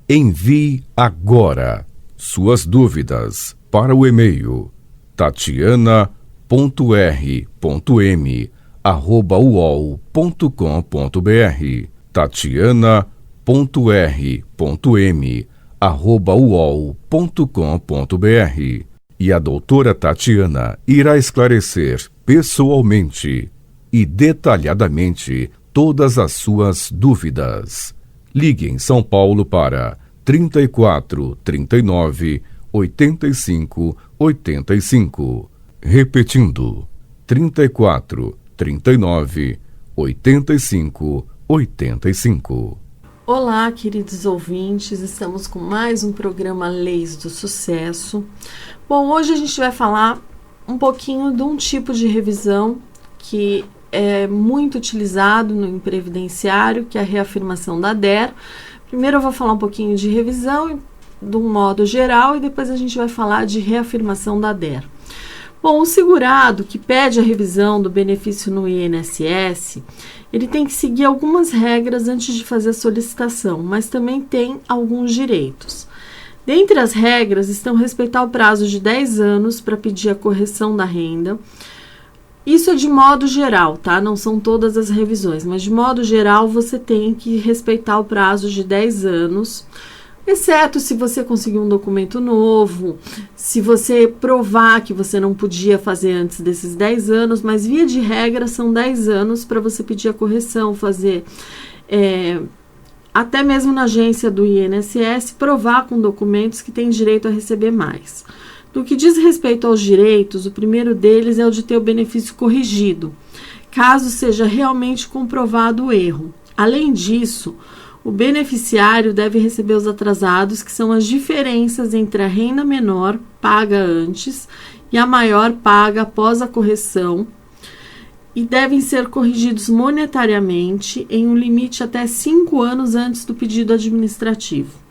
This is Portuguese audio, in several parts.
Envie agora suas dúvidas para o e-mail tatiana.r.m@uol.com.br tatiana.r.m@uol.com.br e a doutora Tatiana irá esclarecer pessoalmente e detalhadamente todas as suas dúvidas. Ligue em São Paulo para 34 39 85 85. Repetindo, 34 39 85 85. Olá, queridos ouvintes, estamos com mais um programa Leis do Sucesso. Bom, hoje a gente vai falar um pouquinho de um tipo de revisão que é muito utilizado no previdenciário, que é a reafirmação da DER. Primeiro eu vou falar um pouquinho de revisão de um modo geral e depois a gente vai falar de reafirmação da DER. Bom, o segurado que pede a revisão do benefício no INSS, ele tem que seguir algumas regras antes de fazer a solicitação, mas também tem alguns direitos. Dentre as regras estão respeitar o prazo de 10 anos para pedir a correção da renda. Isso é de modo geral, tá? Não são todas as revisões, mas de modo geral você tem que respeitar o prazo de 10 anos, exceto se você conseguir um documento novo, se você provar que você não podia fazer antes desses 10 anos, mas via de regra são 10 anos para você pedir a correção, fazer até mesmo na agência do INSS, provar com documentos que tem direito a receber mais. No que diz respeito aos direitos, o primeiro deles é o de ter o benefício corrigido, caso seja realmente comprovado o erro. Além disso, o beneficiário deve receber os atrasados, que são as diferenças entre a renda menor, paga antes, e a maior, paga após a correção, e devem ser corrigidos monetariamente em um limite até 5 anos antes do pedido administrativo.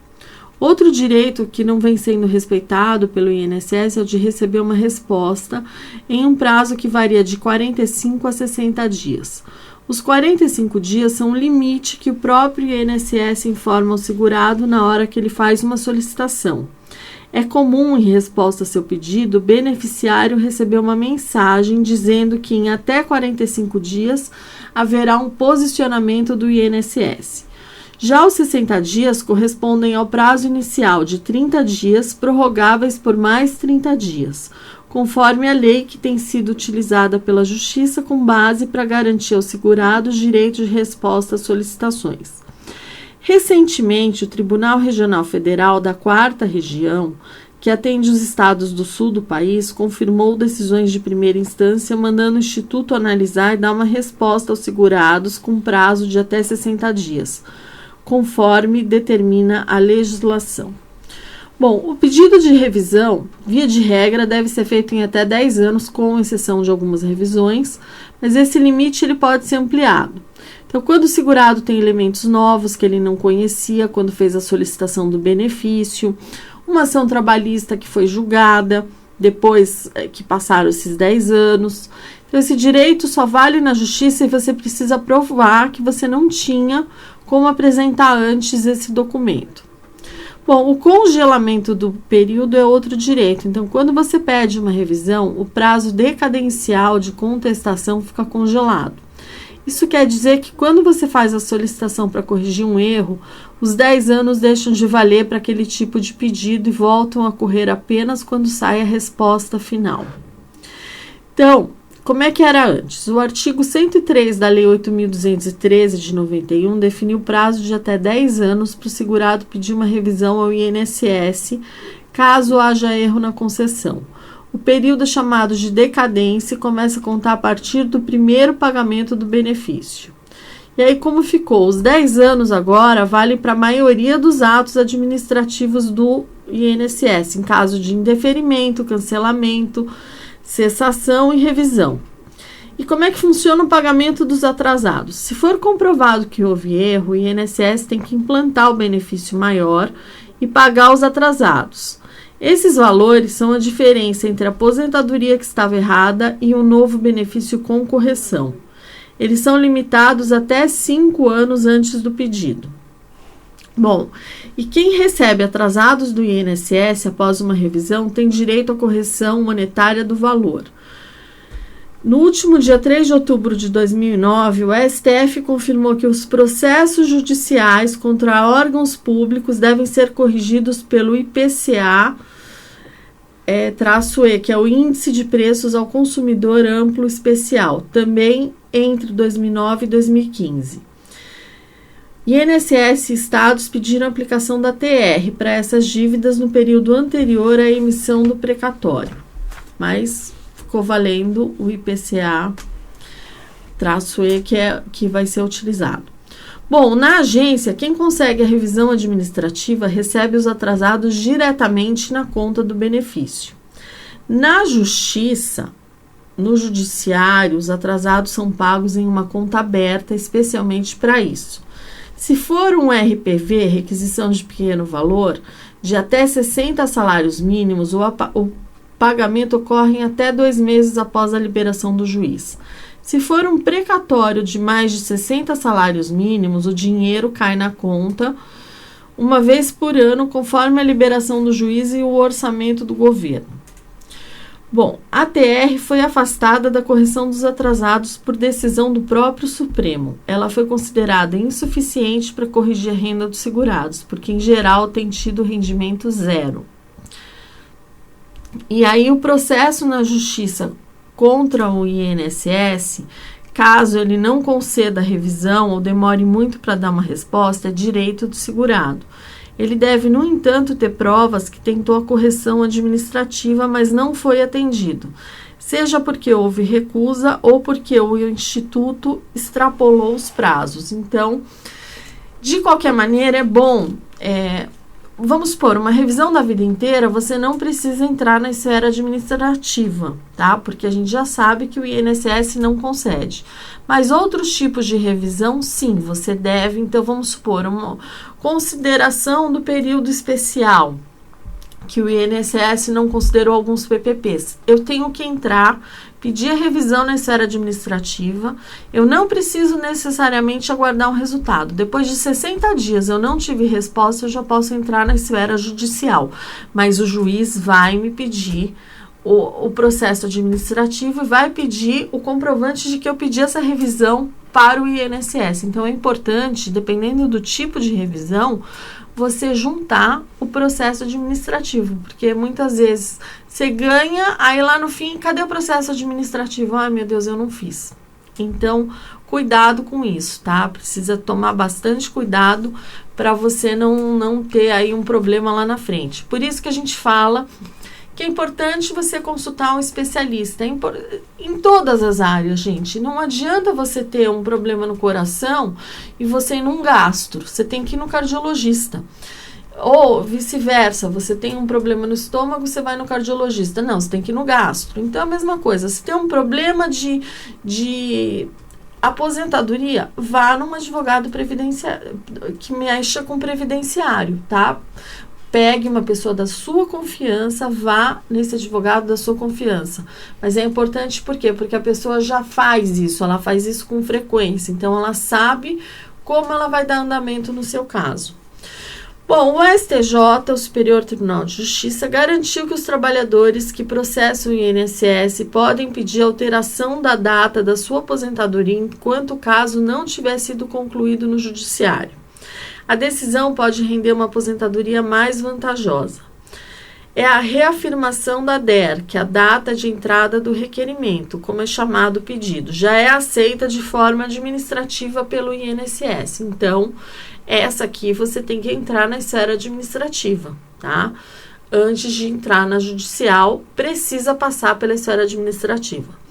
Outro direito que não vem sendo respeitado pelo INSS é o de receber uma resposta em um prazo que varia de 45 a 60 dias. Os 45 dias são o limite que o próprio INSS informa ao segurado na hora que ele faz uma solicitação. É comum, em resposta ao seu pedido, o beneficiário receber uma mensagem dizendo que em até 45 dias haverá um posicionamento do INSS. Já os 60 dias correspondem ao prazo inicial de 30 dias, prorrogáveis por mais 30 dias, conforme a lei que tem sido utilizada pela Justiça com base para garantir ao segurado o direito de resposta às solicitações. Recentemente, o Tribunal Regional Federal da 4ª Região, que atende os estados do sul do país, confirmou decisões de primeira instância, mandando o Instituto analisar e dar uma resposta aos segurados com prazo de até 60 dias, conforme determina a legislação. Bom, o pedido de revisão, via de regra, deve ser feito em até 10 anos, com exceção de algumas revisões, mas esse limite ele pode ser ampliado. Então, quando o segurado tem elementos novos que ele não conhecia quando fez a solicitação do benefício, uma ação trabalhista que foi julgada depois que passaram esses 10 anos. Então, esse direito só vale na justiça e você precisa provar que você não tinha como apresentar antes esse documento. Bom, o congelamento do período é outro direito. Então, quando você pede uma revisão, o prazo decadencial de contestação fica congelado. Isso quer dizer que quando você faz a solicitação para corrigir um erro, os 10 anos deixam de valer para aquele tipo de pedido e voltam a correr apenas quando sai a resposta final. Então, como é que era antes? O artigo 103 da Lei 8.213 de 91 definiu o prazo de até 10 anos para o segurado pedir uma revisão ao INSS, caso haja erro na concessão. O período chamado de decadência começa a contar a partir do primeiro pagamento do benefício. E aí, como ficou? Os 10 anos agora valem para a maioria dos atos administrativos do INSS, em caso de indeferimento, cancelamento, cessação e revisão. E como é que funciona o pagamento dos atrasados? Se for comprovado que houve erro, o INSS tem que implantar o benefício maior e pagar os atrasados. Esses valores são a diferença entre a aposentadoria que estava errada e o novo benefício com correção. Eles são limitados até 5 anos antes do pedido. Bom, E quem recebe atrasados do INSS após uma revisão tem direito à correção monetária do valor. No último dia 3 de outubro de 2009, o STF confirmou que os processos judiciais contra órgãos públicos devem ser corrigidos pelo IPCA-E, que é o Índice de Preços ao Consumidor Amplo Especial, também entre 2009 e 2015. INSS e estados pediram a aplicação da TR para essas dívidas no período anterior à emissão do precatório, mas ficou valendo o IPCA-E, que vai ser utilizado. Bom, na agência, quem consegue a revisão administrativa recebe os atrasados diretamente na conta do benefício. Na justiça, no judiciário, os atrasados são pagos em uma conta aberta especialmente para isso. Se for um RPV, requisição de pequeno valor, de até 60 salários mínimos, o pagamento ocorre em até 2 meses após a liberação do juiz. Se for um precatório de mais de 60 salários mínimos, o dinheiro cai na conta uma vez por ano, conforme a liberação do juiz e o orçamento do governo. Bom, a TR foi afastada da correção dos atrasados por decisão do próprio Supremo. Ela foi considerada insuficiente para corrigir a renda dos segurados, porque em geral tem tido rendimento zero. E aí o processo na justiça contra o INSS, caso ele não conceda a revisão ou demore muito para dar uma resposta, é direito do segurado. Ele deve, no entanto, ter provas que tentou a correção administrativa, mas não foi atendido, seja porque houve recusa ou porque o Instituto extrapolou os prazos. Então, de qualquer maneira, é bom, vamos supor, uma revisão da vida inteira, você não precisa entrar na esfera administrativa, tá? Porque a gente já sabe que o INSS não concede. Mas outros tipos de revisão, sim, você deve. Então, vamos supor, uma consideração do período especial, que o INSS não considerou alguns PPPs. Eu tenho que entrar, pedir a revisão na esfera administrativa. Eu não preciso necessariamente aguardar um resultado. Depois de 60 dias eu não tive resposta, eu já posso entrar na esfera judicial. Mas o juiz vai me pedir o processo administrativo e vai pedir o comprovante de que eu pedi essa revisão para o INSS. Então, é importante, dependendo do tipo de revisão, você juntar o processo administrativo, porque muitas vezes você ganha, aí lá no fim, cadê o processo administrativo? Ai, meu Deus, eu não fiz. Então, cuidado com isso, tá? Precisa tomar bastante cuidado para você não ter aí um problema lá na frente. Por isso que a gente fala que é importante você consultar um especialista em todas as áreas, gente. Não adianta você ter um problema no coração e você ir num gastro. Você tem que ir no cardiologista. Ou vice-versa, você tem um problema no estômago, você vai no cardiologista. Não, você tem que ir no gastro. Então, é a mesma coisa. Se tem um problema de aposentadoria, vá num advogado que mexa com previdenciário, tá? Pegue uma pessoa da sua confiança, vá nesse advogado da sua confiança. Mas é importante por quê? Porque a pessoa já faz isso, ela faz isso com frequência. Então, ela sabe como ela vai dar andamento no seu caso. Bom, o STJ, o Superior Tribunal de Justiça, garantiu que os trabalhadores que processam o INSS podem pedir alteração da data da sua aposentadoria enquanto o caso não tiver sido concluído no judiciário. A decisão pode render uma aposentadoria mais vantajosa. É a reafirmação da DER, que é a data de entrada do requerimento, como é chamado o pedido. Já é aceita de forma administrativa pelo INSS. Então, essa aqui você tem que entrar na esfera administrativa, tá? Antes de entrar na judicial, precisa passar pela esfera administrativa.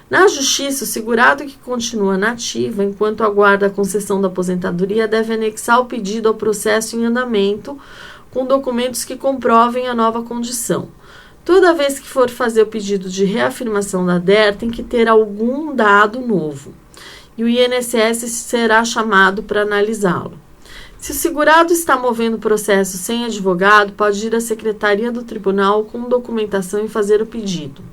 Na justiça, o segurado que continua na ativa enquanto aguarda a concessão da aposentadoria deve anexar o pedido ao processo em andamento com documentos que comprovem a nova condição. Toda vez que for fazer o pedido de reafirmação da DER, tem que ter algum dado novo e o INSS será chamado para analisá-lo. Se o segurado está movendo o processo sem advogado, pode ir à secretaria do tribunal com documentação e fazer o pedido.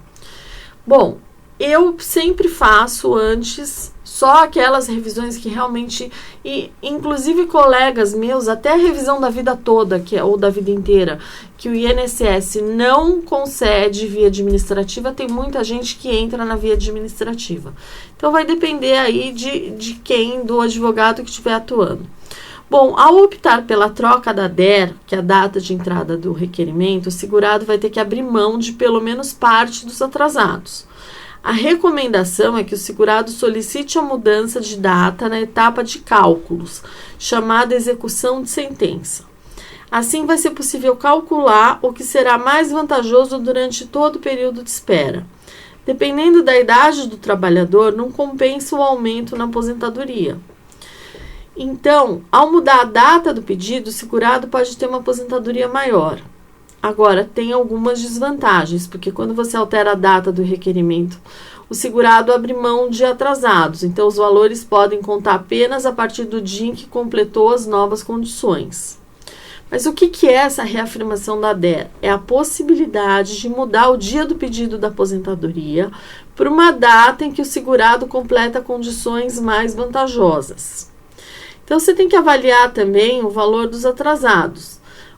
Bom, eu sempre faço antes só aquelas revisões que realmente, e inclusive colegas meus, até a revisão da vida toda, ou da vida inteira, que o INSS não concede via administrativa, tem muita gente que entra na via administrativa. Então vai depender aí de quem, do advogado que estiver atuando. Bom, ao optar pela troca da DER, que é a data de entrada do requerimento, o segurado vai ter que abrir mão de pelo menos parte dos atrasados. A recomendação é que o segurado solicite a mudança de data na etapa de cálculos, chamada execução de sentença. Assim vai ser possível calcular o que será mais vantajoso durante todo o período de espera. Dependendo da idade do trabalhador, não compensa o aumento na aposentadoria. Então, ao mudar a data do pedido, o segurado pode ter uma aposentadoria maior. Agora, tem algumas desvantagens, porque quando você altera a data do requerimento, o segurado abre mão de atrasados, então os valores podem contar apenas a partir do dia em que completou as novas condições. Mas o que é essa reafirmação da DER? É a possibilidade de mudar o dia do pedido da aposentadoria para uma data em que o segurado completa condições mais vantajosas. Então, você tem que avaliar também o valor dos atrasados.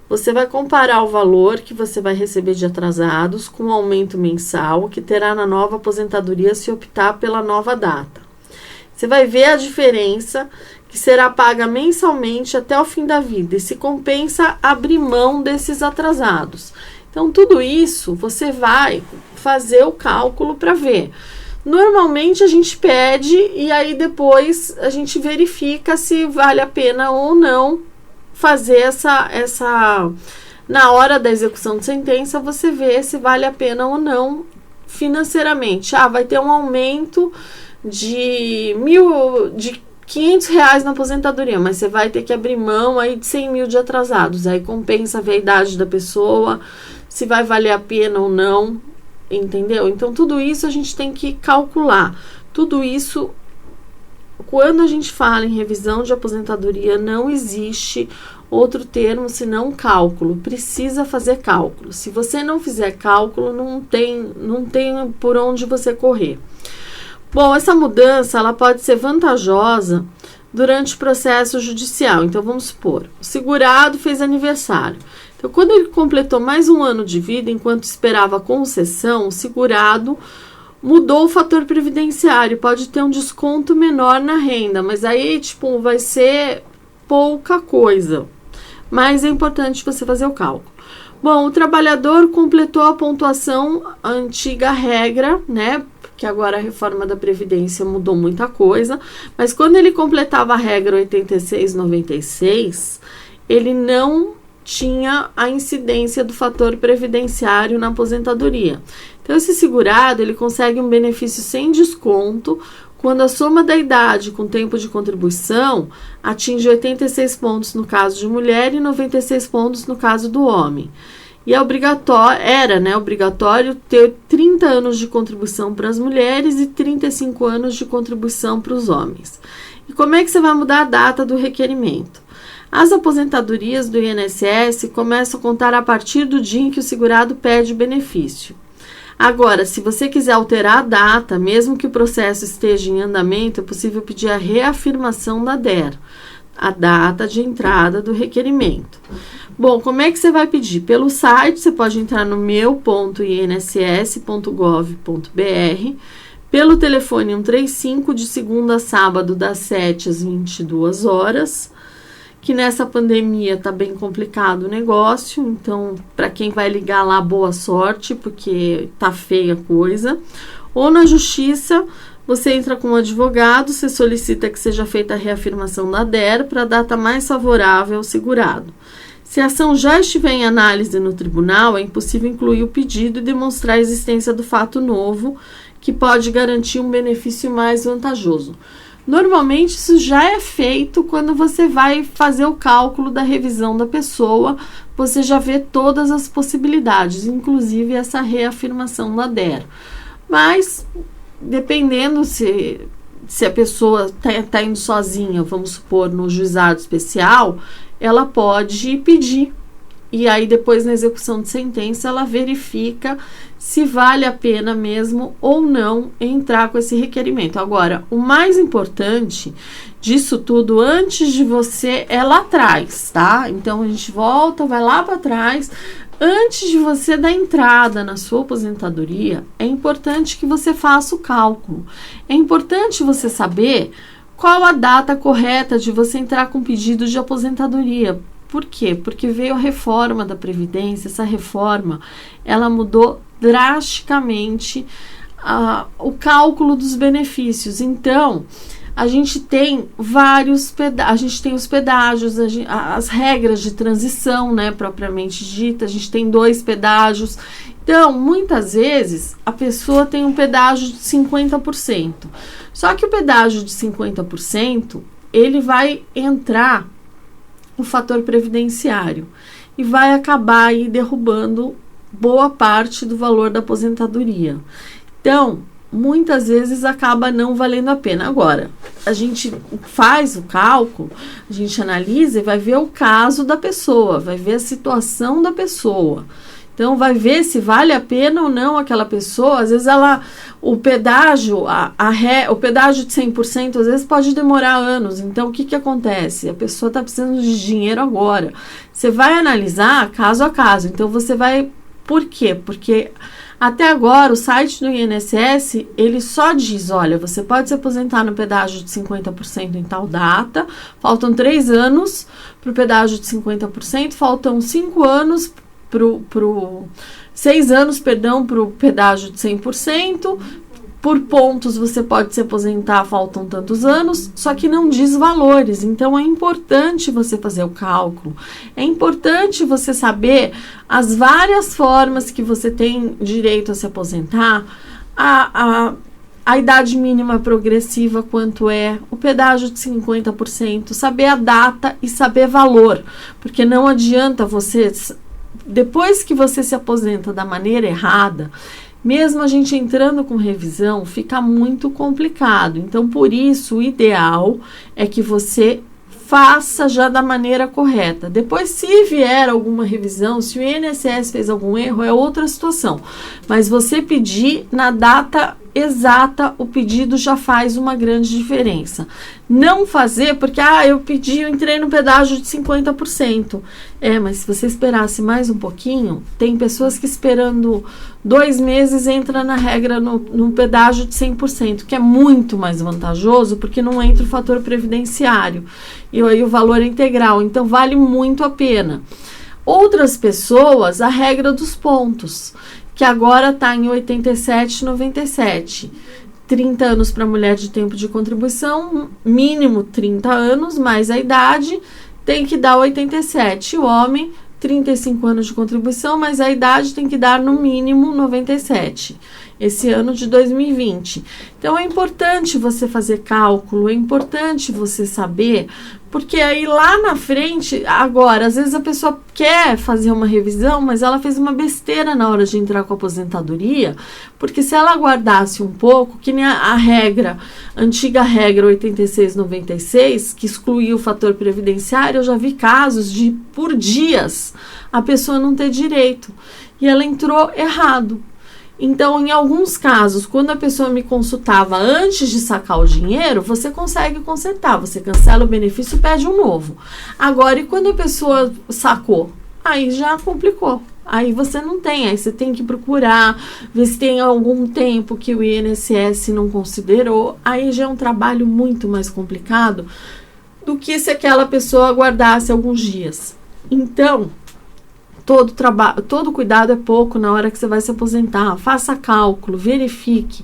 Você vai comparar o valor que você vai receber de atrasados com o aumento mensal que terá na nova aposentadoria se optar pela nova data. Você vai ver a diferença que será paga mensalmente até o fim da vida e se compensa abrir mão desses atrasados. Então, tudo isso você vai fazer o cálculo para ver. Normalmente a gente pede e aí depois a gente verifica se vale a pena ou não fazer essa na hora da execução de sentença, você vê se vale a pena ou não financeiramente. Vai ter um aumento de R$500 na aposentadoria, mas você vai ter que abrir mão aí de 100 mil de atrasados. Aí compensa ver a idade da pessoa, se vai valer a pena ou não. Entendeu? Então, tudo isso a gente tem que calcular. Tudo isso, quando a gente fala em revisão de aposentadoria, não existe outro termo senão cálculo. Precisa fazer cálculo. Se você não fizer cálculo, não tem por onde você correr. Bom, essa mudança ela pode ser vantajosa durante o processo judicial. Então, vamos supor, o segurado fez aniversário. Então, quando ele completou mais um ano de vida, enquanto esperava a concessão, o segurado mudou o fator previdenciário, pode ter um desconto menor na renda, mas aí, vai ser pouca coisa. Mas é importante você fazer o cálculo. Bom, o trabalhador completou a pontuação, a antiga regra, né? Porque agora a reforma da Previdência mudou muita coisa, mas quando ele completava a regra 86/96, ele não tinha a incidência do fator previdenciário na aposentadoria. Então, esse segurado, ele consegue um benefício sem desconto quando a soma da idade com tempo de contribuição atinge 86 pontos no caso de mulher e 96 pontos no caso do homem. E é obrigatório ter 30 anos de contribuição para as mulheres e 35 anos de contribuição para os homens. E como é que você vai mudar a data do requerimento? As aposentadorias do INSS começam a contar a partir do dia em que o segurado pede o benefício. Agora, se você quiser alterar a data, mesmo que o processo esteja em andamento, é possível pedir a reafirmação da DER, a data de entrada do requerimento. Bom, como é que você vai pedir? Pelo site, você pode entrar no meu.inss.gov.br, pelo telefone 135, de segunda a sábado, das 7 às 22 horas, que nessa pandemia tá bem complicado o negócio, então para quem vai ligar lá, boa sorte, porque tá feia a coisa. Ou na justiça, você entra com um advogado, você solicita que seja feita a reafirmação da DER para a data mais favorável ao segurado. Se a ação já estiver em análise no tribunal, é impossível incluir o pedido e demonstrar a existência do fato novo, que pode garantir um benefício mais vantajoso. Normalmente, isso já é feito quando você vai fazer o cálculo da revisão da pessoa, você já vê todas as possibilidades, inclusive essa reafirmação da DER. Mas, dependendo se a pessoa está indo sozinha, vamos supor, no juizado especial, ela pode pedir e aí depois na execução de sentença ela verifica se vale a pena mesmo ou não entrar com esse requerimento. Agora, o mais importante disso tudo, antes de você, é lá atrás, tá? Então a gente volta, vai lá para trás. Antes de você dar entrada na sua aposentadoria, é importante que você faça o cálculo. É importante você saber qual a data correta de você entrar com pedido de aposentadoria. Por quê? Porque veio a reforma da Previdência. Essa reforma, ela mudou drasticamente o cálculo dos benefícios. Então, a gente tem a gente tem os pedágios, as regras de transição, né, propriamente dita, a gente tem 2 pedágios. Então, muitas vezes, a pessoa tem um pedágio de 50%. Só que o pedágio de 50%, ele vai entrar o fator previdenciário e vai acabar aí derrubando boa parte do valor da aposentadoria. Então, muitas vezes acaba não valendo a pena. Agora, a gente faz o cálculo, a gente analisa e vai ver o caso da pessoa, vai ver a situação da pessoa. Então, vai ver se vale a pena ou não aquela pessoa. Às vezes, o pedágio, o pedágio de 100%, às vezes pode demorar anos. Então, o que acontece? A pessoa está precisando de dinheiro agora. Você vai analisar caso a caso. Então, você vai... Por quê? Porque até agora o site do INSS, ele só diz, olha, você pode se aposentar no pedágio de 50% em tal data, faltam 3 anos para o pedágio de 50%, faltam 5 anos 6 anos, perdão, para o pedágio de 100%, por pontos você pode se aposentar, faltam tantos anos, só que não diz valores. Então é importante você fazer o cálculo, é importante você saber as várias formas que você tem direito a se aposentar, a idade mínima progressiva, quanto é, o pedágio de 50%, saber a data e saber valor, porque não adianta você, depois que você se aposenta da maneira errada, mesmo a gente entrando com revisão, fica muito complicado. Então, por isso, o ideal é que você faça já da maneira correta. Depois, se vier alguma revisão, se o INSS fez algum erro, é outra situação. Mas você pedir na data exata, o pedido já faz uma grande diferença. Não fazer porque, eu pedi, eu entrei no pedágio de 50%. Mas se você esperasse mais um pouquinho, tem pessoas que esperando 2 meses entra na regra no pedágio de 100%, que é muito mais vantajoso porque não entra o fator previdenciário e aí o valor é integral, então vale muito a pena. Outras pessoas, a regra dos pontos, que agora está em 87,97. 30 anos para mulher de tempo de contribuição, mínimo 30 anos, mais a idade, tem que dar 87. O homem, 35 anos de contribuição, mas a idade tem que dar no mínimo 97. Esse ano de 2020. Então, é importante você fazer cálculo, é importante você saber, porque aí lá na frente, agora, às vezes a pessoa quer fazer uma revisão, mas ela fez uma besteira na hora de entrar com a aposentadoria, porque se ela aguardasse um pouco, que nem a antiga regra 8696, que excluía o fator previdenciário, eu já vi casos de, por dias, a pessoa não ter direito, e ela entrou errado. Então, em alguns casos, quando a pessoa me consultava antes de sacar o dinheiro, você consegue consertar, você cancela o benefício e pede um novo. Agora, e quando a pessoa sacou? Aí já complicou. Aí você não tem, aí você tem que procurar, ver se tem algum tempo que o INSS não considerou. Aí já é um trabalho muito mais complicado do que se aquela pessoa aguardasse alguns dias. Então, todo cuidado é pouco na hora que você vai se aposentar. Faça cálculo, verifique,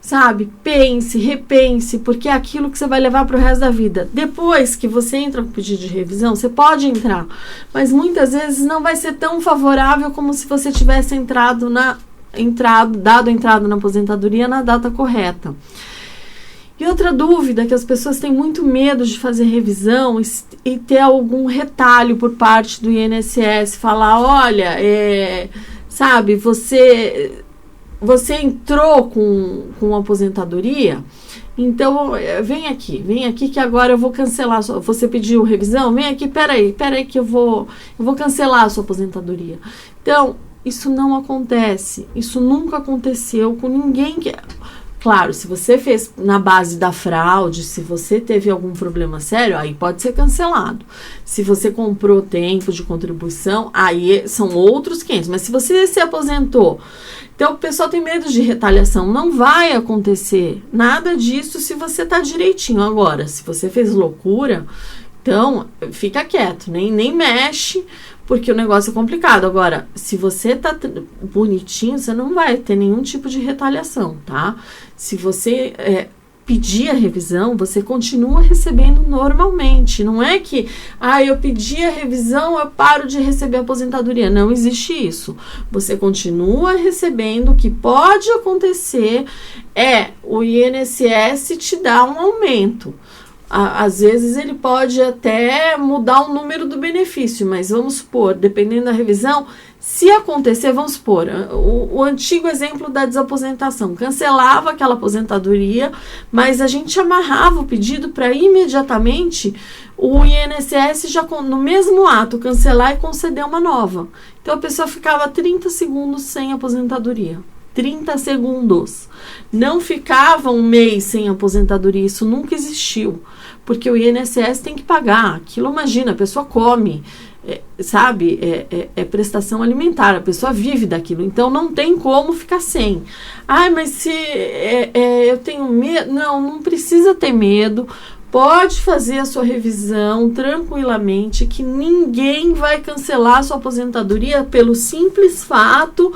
sabe? Pense, repense, porque é aquilo que você vai levar para o resto da vida. Depois que você entra com pedido de revisão, você pode entrar, mas muitas vezes não vai ser tão favorável como se você tivesse dado entrada na aposentadoria na data correta. E outra dúvida, que as pessoas têm muito medo de fazer revisão e ter algum retalho por parte do INSS, falar, olha, sabe, você entrou com aposentadoria Então, vem aqui que agora eu vou cancelar. Você pediu revisão? Vem aqui, peraí que eu vou cancelar a sua aposentadoria. Então, isso não acontece. Isso nunca aconteceu com ninguém que... Claro, se você fez na base da fraude, se você teve algum problema sério, aí pode ser cancelado. Se você comprou tempo de contribuição, aí são outros 500. Mas se você se aposentou, então o pessoal tem medo de retaliação. Não vai acontecer nada disso se você tá direitinho. Agora, se você fez loucura, então fica quieto, nem mexe, porque o negócio é complicado. Agora, se você tá bonitinho, você não vai ter nenhum tipo de retaliação, tá? Se você pedir a revisão, você continua recebendo normalmente. Não é que, eu pedi a revisão, eu paro de receber a aposentadoria. Não existe isso. Você continua recebendo. O que pode acontecer o INSS te dar um aumento. Às vezes ele pode até mudar o número do benefício, mas vamos supor, dependendo da revisão, se acontecer, vamos supor, o antigo exemplo da desaposentação, cancelava aquela aposentadoria, mas a gente amarrava o pedido para imediatamente o INSS já no mesmo ato cancelar e conceder uma nova. Então a pessoa ficava 30 segundos sem aposentadoria. 30 segundos. Não ficava um mês sem aposentadoria, isso nunca existiu, porque o INSS tem que pagar aquilo. Imagina, a pessoa come, é prestação alimentar, a pessoa vive daquilo, então não tem como ficar sem. Mas se eu tenho medo, não precisa ter medo. Pode fazer a sua revisão tranquilamente, que ninguém vai cancelar a sua aposentadoria pelo simples fato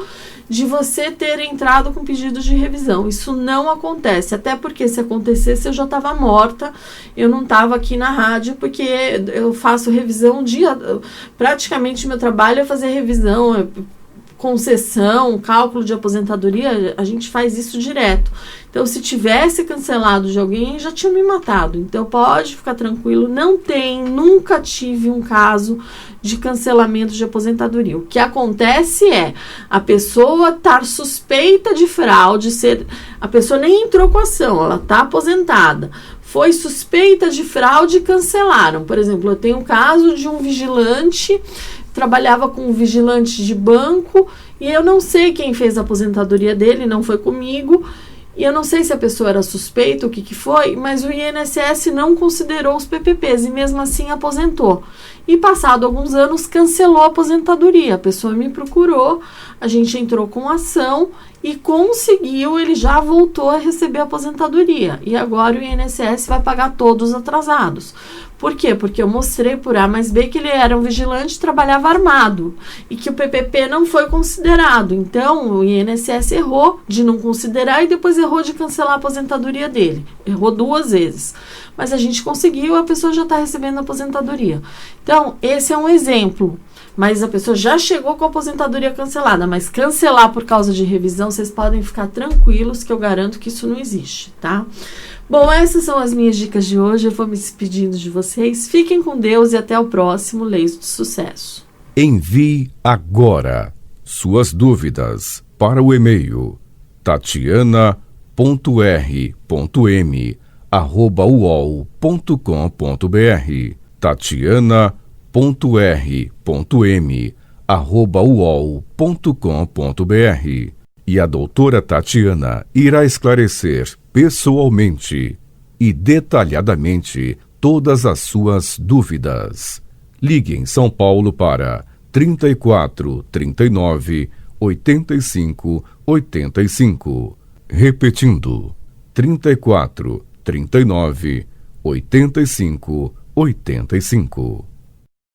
de você ter entrado com pedido de revisão. Isso não acontece, até porque se acontecesse eu já estava morta, eu não estava aqui na rádio, porque eu faço revisão praticamente meu trabalho é fazer revisão, concessão, cálculo de aposentadoria, a gente faz isso direto. Então, se tivesse cancelado de alguém, já tinha me matado. Então, pode ficar tranquilo, nunca tive um caso de cancelamento de aposentadoria. O que acontece a pessoa estar suspeita de fraude, a pessoa nem entrou com ação, ela está aposentada. Foi suspeita de fraude e cancelaram. Por exemplo, eu tenho um caso de um vigilante, trabalhava com um vigilante de banco, e eu não sei quem fez a aposentadoria dele, não foi comigo, e eu não sei se a pessoa era suspeita, o que foi, mas o INSS não considerou os PPPs e mesmo assim aposentou. E passado alguns anos cancelou a aposentadoria. A pessoa me procurou, a gente entrou com ação e conseguiu, ele já voltou a receber a aposentadoria. E agora o INSS vai pagar todos atrasados. Por quê? Porque eu mostrei por A mais B que ele era um vigilante e trabalhava armado e que o PPP não foi considerado. Então, o INSS errou de não considerar e depois errou de cancelar a aposentadoria dele. Errou 2 vezes. Mas a gente conseguiu, a pessoa já está recebendo a aposentadoria. Então, esse é um exemplo. Mas a pessoa já chegou com a aposentadoria cancelada. Mas cancelar por causa de revisão, vocês podem ficar tranquilos que eu garanto que isso não existe, tá? Bom, essas são as minhas dicas de hoje. Eu vou me despedindo de vocês. Fiquem com Deus e até o próximo Leis do Sucesso. Envie agora suas dúvidas para o e-mail tatiana.r.m@uol.com.br tatiana.r.m@uol.com.br. E a doutora Tatiana irá esclarecer pessoalmente e detalhadamente todas as suas dúvidas. Ligue em São Paulo para 34 39 85 85. Repetindo, 34 39 85 85.